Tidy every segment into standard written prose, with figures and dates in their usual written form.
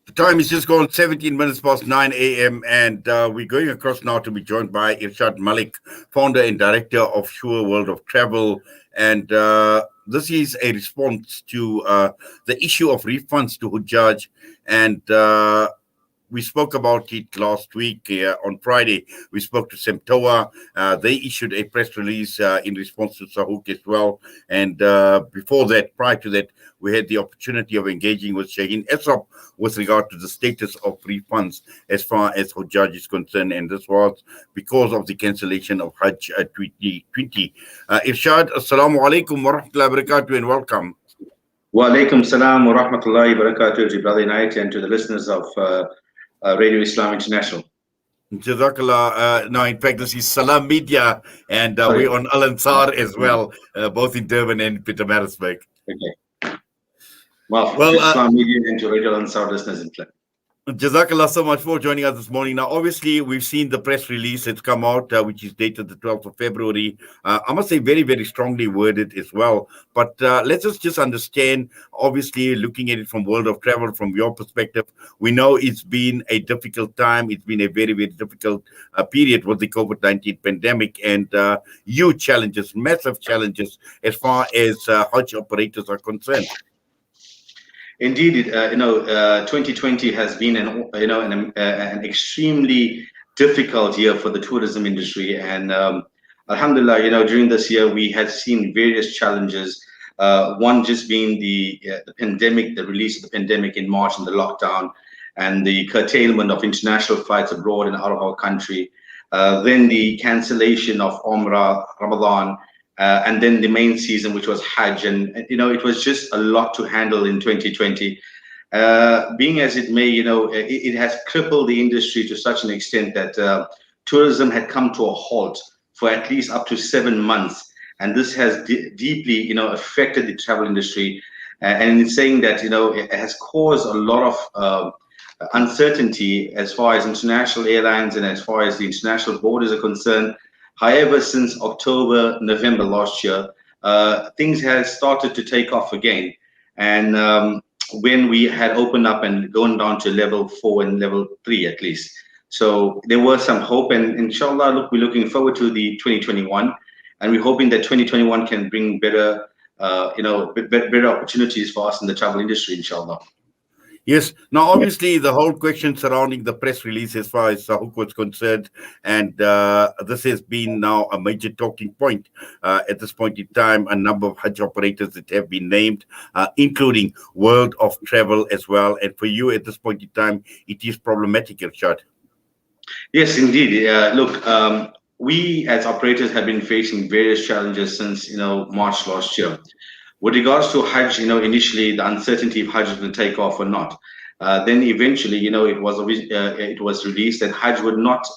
The time is just gone 17 minutes past 9 a.m. and we're going across now to be joined by Irshad Malek, founder and director of Sure World of Travel. And this is a response to the issue of refunds to Hujjaj. And we spoke about it last week on Friday. We spoke to Semtoa. They issued a press release in response to Sahuc as well. And before that, prior to that, we had the opportunity of engaging with Shaheen Esop with regard to the status of refunds as far as Hujjaj is concerned. And this was because of the cancellation of Hajj 2020. Irshad, Assalamu alaikum wa rahmatullahi wa barakatuh and welcome. Wa alaikum salam wa rahmatullahi wa barakatuh to Brother Knight and to the listeners of Radio Islam International. Jazakallah. No, in fact, this is Salam Media, and we're on Al Ansar as well, both in Durban and Pietermaritzburg. Okay. Well, Islam Media and to Radio Al Ansar listeners in Flint. Jazakallah so much for joining us this morning. Now, obviously, we've seen the press release that's come out, which is dated the 12th of February. I must say very, very strongly worded as well. But let's just understand, obviously, looking at it from World of Travel, from your perspective, we know it's been a difficult time. It's been a very, very difficult period with the COVID-19 pandemic and huge challenges, massive challenges as far as Hajj operators are concerned. Indeed, 2020 has been an extremely difficult year for the tourism industry, and Alhamdulillah, during this year we had seen various challenges. One just being the pandemic, the release of the pandemic in March, and the lockdown, and the curtailment of international flights abroad and out of our country. Then the cancellation of Umrah, Ramadan. And then the main season, which was Hajj, and it was just a lot to handle in 2020. Being as it may, it has crippled the industry to such an extent that tourism had come to a halt for at least up to 7 months, and this has deeply, affected the travel industry. And it's saying that it has caused a lot of uncertainty as far as international airlines and as far as the international borders are concerned. However, since October, November last year, things have started to take off again. And when we had opened up and gone down to level 4 and level 3 at least. So there was some hope, and inshallah, look, we're looking forward to the 2021, and we're hoping that 2021 can bring better, better opportunities for us in the travel industry, inshallah. Yes. Now, obviously, the whole question surrounding the press release as far as Sahuc was concerned, and this has been now a major talking point at this point in time. A number of Hajj operators that have been named, including World of Travel as well. And for you at this point in time, it is problematic, Irshad. Yes, indeed. Look, we as operators have been facing various challenges since March last year. With regards to Hajj, initially the uncertainty if Hajj was going to take off or not. Then eventually, it was released that Hajj would not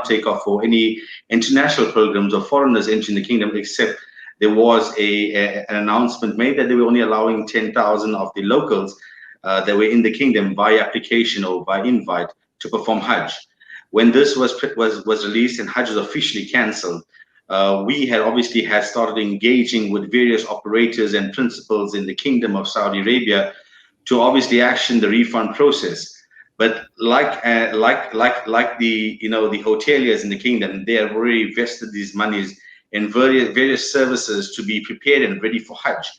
take off for any international programs or foreigners entering the kingdom, except there was an announcement made that they were only allowing 10,000 of the locals that were in the kingdom by application or by invite to perform Hajj. When this was released and Hajj was officially cancelled, we had obviously started engaging with various operators and principals in the Kingdom of Saudi Arabia to obviously action the refund process. But like the the hoteliers in the kingdom, they have already invested these monies in various services to be prepared and ready for Hajj.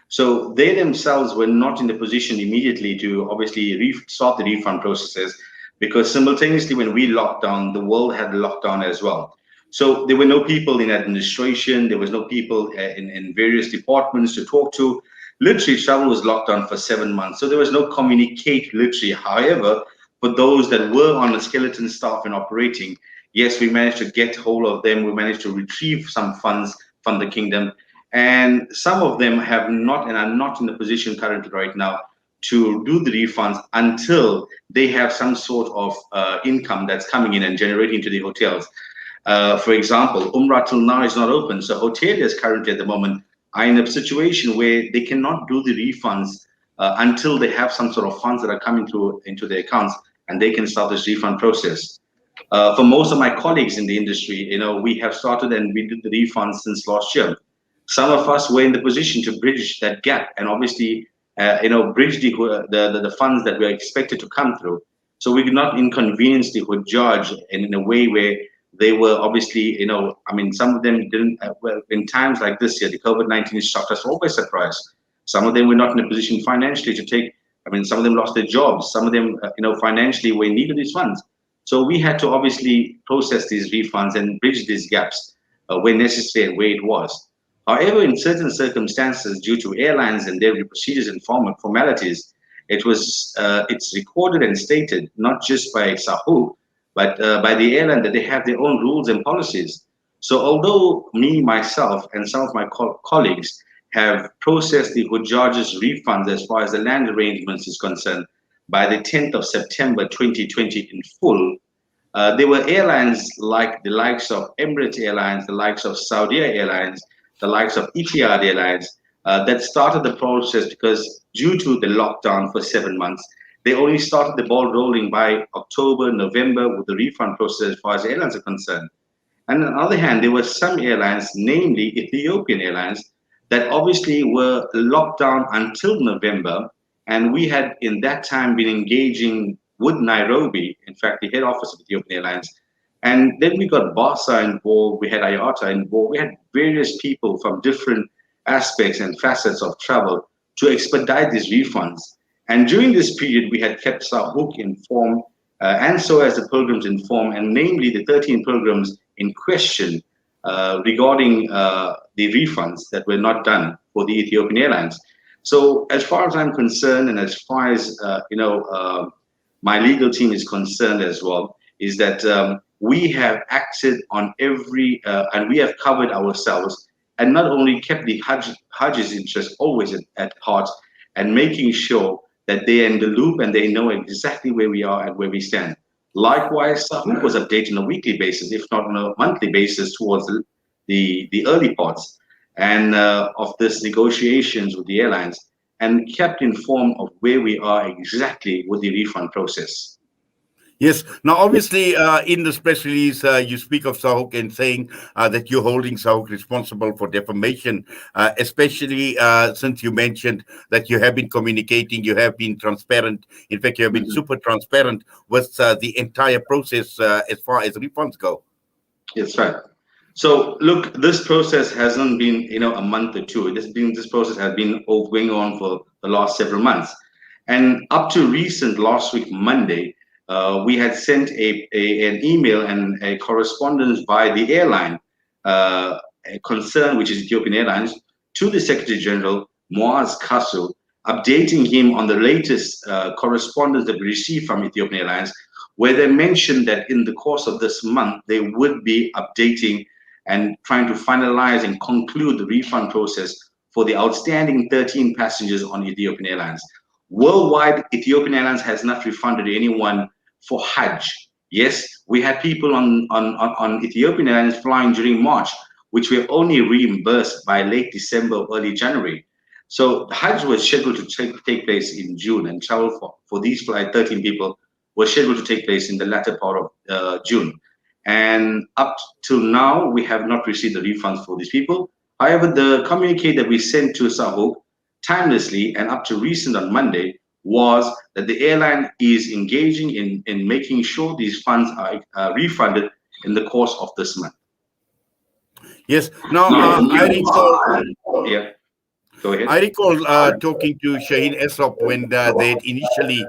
So they themselves were not in the position immediately to obviously start the refund processes, because simultaneously when we locked down, the world had locked down as well. So there were no people in administration, there was no people in various departments to talk to. Literally, travel was locked down for 7 months. So there was no communicate literally. However, for those that were on a skeleton staff and operating, yes, we managed to get hold of them. We managed to retrieve some funds from the kingdom. And some of them have not and are not in the position currently right now to do the refunds until they have some sort of income that's coming in and generating to the hotels. For example, Umrah till now is not open. So hoteliers currently at the moment are in a situation where they cannot do the refunds until they have some sort of funds that are coming through into their accounts and they can start this refund process. For most of my colleagues in the industry, we have started and we did the refunds since last year. Some of us were in the position to bridge that gap and obviously bridge the funds that were expected to come through. So we could not inconvenience the Hujjaj in a way where they were obviously, I mean, some of them didn't, well, in times like this year, the COVID-19 shocked us all by surprise. Some of them were not in a position financially to take, I mean, some of them lost their jobs. Some of them, financially were in need of these funds. So we had to obviously process these refunds and bridge these gaps where necessary and where it was. However, in certain circumstances, due to airlines and their procedures and formalities, it's recorded and stated not just by Sahuc, but by the airline that they have their own rules and policies. So although me, myself, and some of my colleagues have processed the Hujjaj's refunds as far as the land arrangements is concerned by the 10th of September 2020 in full, there were airlines like the likes of Emirates Airlines, the likes of Saudi Airlines, the likes of Etihad Airlines that started the process because due to the lockdown for 7 months, they only started the ball rolling by October, November with the refund process as far as airlines are concerned. And on the other hand, there were some airlines, namely Ethiopian Airlines, that obviously were locked down until November. And we had in that time been engaging with Nairobi, in fact, the head office of Ethiopian Airlines. And then we got BASA involved, we had IATA involved, we had various people from different aspects and facets of travel to expedite these refunds. And during this period, we had kept Sahuc informed, and so as the pilgrims informed, and namely the 13 pilgrims in question regarding the refunds that were not done for the Ethiopian Airlines. So as far as I'm concerned, and as far as my legal team is concerned as well, is that we have acted on every, and we have covered ourselves, and not only kept the Hajj's interest always at heart, and making sure that they're in the loop and they know exactly where we are and where we stand. Likewise, Sahuc was updated on a weekly basis, if not on a monthly basis, towards the early parts and of this negotiations with the airlines, and kept informed of where we are exactly with the refund process. Yes. Now, obviously, in this press release, you speak of Sahuc and saying that you're holding Sahuc responsible for defamation, especially since you mentioned that you have been communicating, you have been transparent. In fact, you have been super transparent with the entire process as far as refunds go. That's right. So look, this process hasn't been, a month or two. This process has been going on for the last several months, and up to recent last week Monday, we had sent an email and a correspondence by the airline concern, which is Ethiopian Airlines, to the Secretary General Muaz Kasu, updating him on the latest correspondence that we received from Ethiopian Airlines, where they mentioned that in the course of this month they would be updating and trying to finalize and conclude the refund process for the outstanding 13 passengers on Ethiopian Airlines. Worldwide, Ethiopian Airlines has not refunded anyone for Hajj. Yes, we had people on Ethiopian Airlines flying during March, which were only reimbursed by late December, early January. So Hajj was scheduled to take place in June, and travel for these 13 people was scheduled to take place in the latter part of June. And up till now, we have not received the refunds for these people. However, the communique that we sent to Sahuc timelessly and up to recent on Monday was that the airline is engaging in making sure these funds are refunded in the course of this month. Yes. Now, I recall. Yeah. Go ahead. I recall talking to Shaheen Esop when they had initially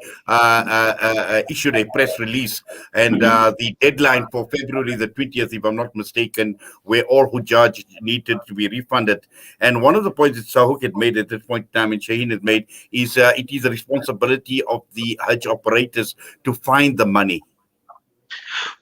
issued a press release, and the deadline for February the 20th, if I'm not mistaken, where all Hujjaj needed to be refunded. And one of the points that Sahuc had made at this point in time, and Shaheen had made, is it is the responsibility of the Hajj operators to find the money.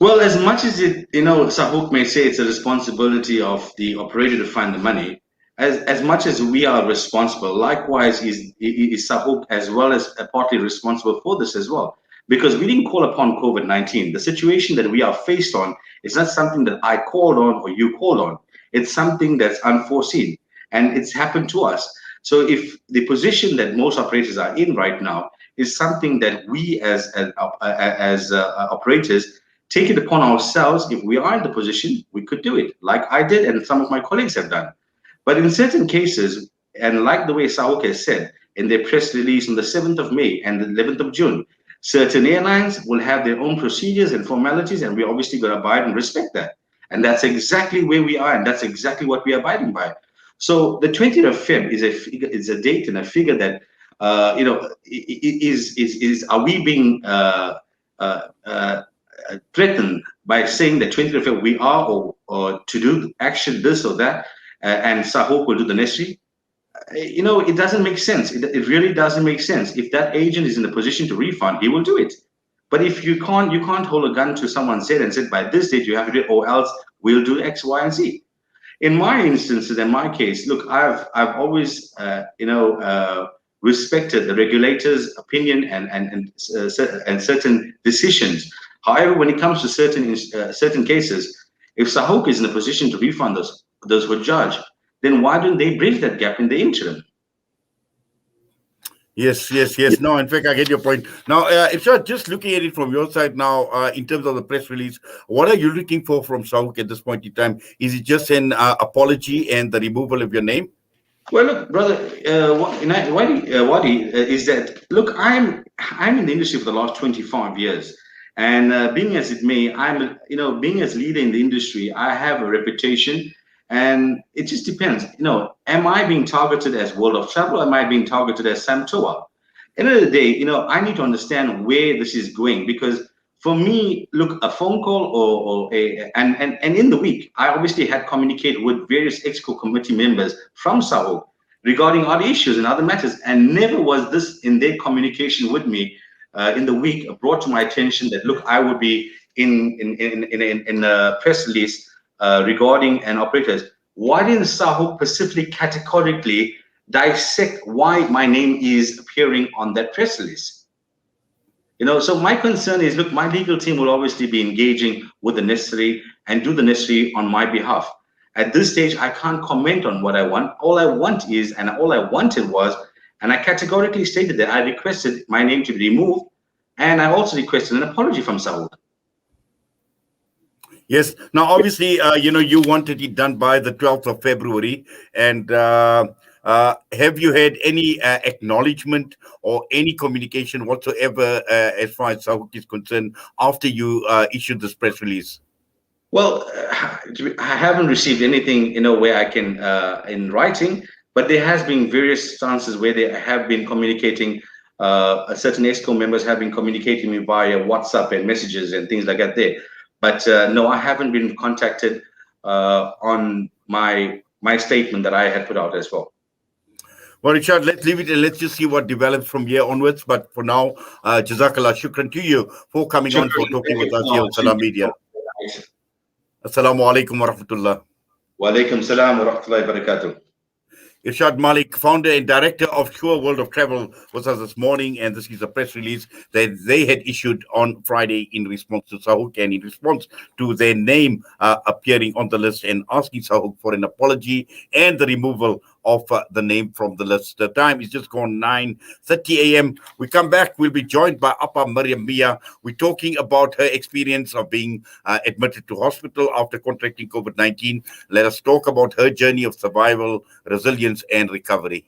Well, as much as Sahuc may say it's a responsibility of the operator to find the money, as much as we are responsible, likewise is Sahuc as well as partly responsible for this as well. Because we didn't call upon COVID-19. The situation that we are faced on is not something that I called on or you called on. It's something that's unforeseen, and it's happened to us. So if the position that most operators are in right now is something that we as operators take it upon ourselves, if we are in the position, we could do it, like I did and some of my colleagues have done. But in certain cases, and like the way Sahuc has said, in their press release on the 7th of May and the 11th of June. Certain airlines will have their own procedures and formalities, and we're obviously going to abide and respect that. And that's exactly where we are, and that's exactly what we're abiding by. So the 20th of Feb is a date and a figure that is are we being threatened by saying that 20th of Feb we are or to do action this or that, and Sahuc will do the necessary? It doesn't make sense. It really doesn't make sense. If that agent is in a position to refund, he will do it. But if you can't hold a gun to someone's head and say by this date you have to do it, or else we'll do X, Y, and Z. In my instances, in my case, look, I've always respected the regulator's opinion and certain decisions. However, when it comes to certain cases, if Sahuc is in a position to refund those Hujjaj, then why don't they bridge that gap in the interim? Yes. No, in fact, I get your point. Now, Irshad, just looking at it from your side now, in terms of the press release, what are you looking for from Sahuc at this point in time? Is it just an apology and the removal of your name? Well, look, brother, Wadi, is that, look, I'm in the industry for the last 25 years. And being as it may, being as leader in the industry, I have a reputation. And it just depends, am I being targeted as World of Travel? Or am I being targeted as Samtoa? End of the day, I need to understand where this is going, because for me, look, a phone call and in the week, I obviously had communicated with various ExCo committee members from Sahuc regarding other issues and other matters, and never was this in their communication with me in the week brought to my attention that, look, I would be in a press release regarding an operators. Why didn't Sahuc specifically categorically dissect why my name is appearing on that press release? So my concern is, look, my legal team will obviously be engaging with the necessary and do the necessary on my behalf. At this stage, I can't comment on what I want. All I want is, and all I wanted was, and I categorically stated that I requested my name to be removed, and I also requested an apology from Sahuc. Yes. Now, obviously, you wanted it done by the 12th of February. And have you had any acknowledgement or any communication whatsoever as far as Sahuc is concerned after you issued this press release? Well, I haven't received anything, where I can, in writing, but there has been various instances where they have been communicating, certain ExCo members have been communicating me via WhatsApp and messages and things like that there. But no, I haven't been contacted on my statement that I had put out as well. Well, Irshad, let's leave it and let's just see what develops from here onwards. But for now, Jazakallah, shukran to you for coming on, for talking with us here on Salam Media. Assalamu alaikum wa rahmatullah. Wa alaikum salam wa rahmatullahi wa barakatuh. Irshad Malek, founder and director of Sure World of Travel, was us this morning, and this is a press release that they had issued on Friday in response to Sahuc and in response to their name appearing on the list, and asking Sahuc for an apology and the removal of the name from the list. The time is just gone 9:30 a.m. We come back, we'll be joined by Appa Mariam Mia. We're talking about her experience of being admitted to hospital after contracting COVID-19. Let us talk about her journey of survival, resilience, and recovery.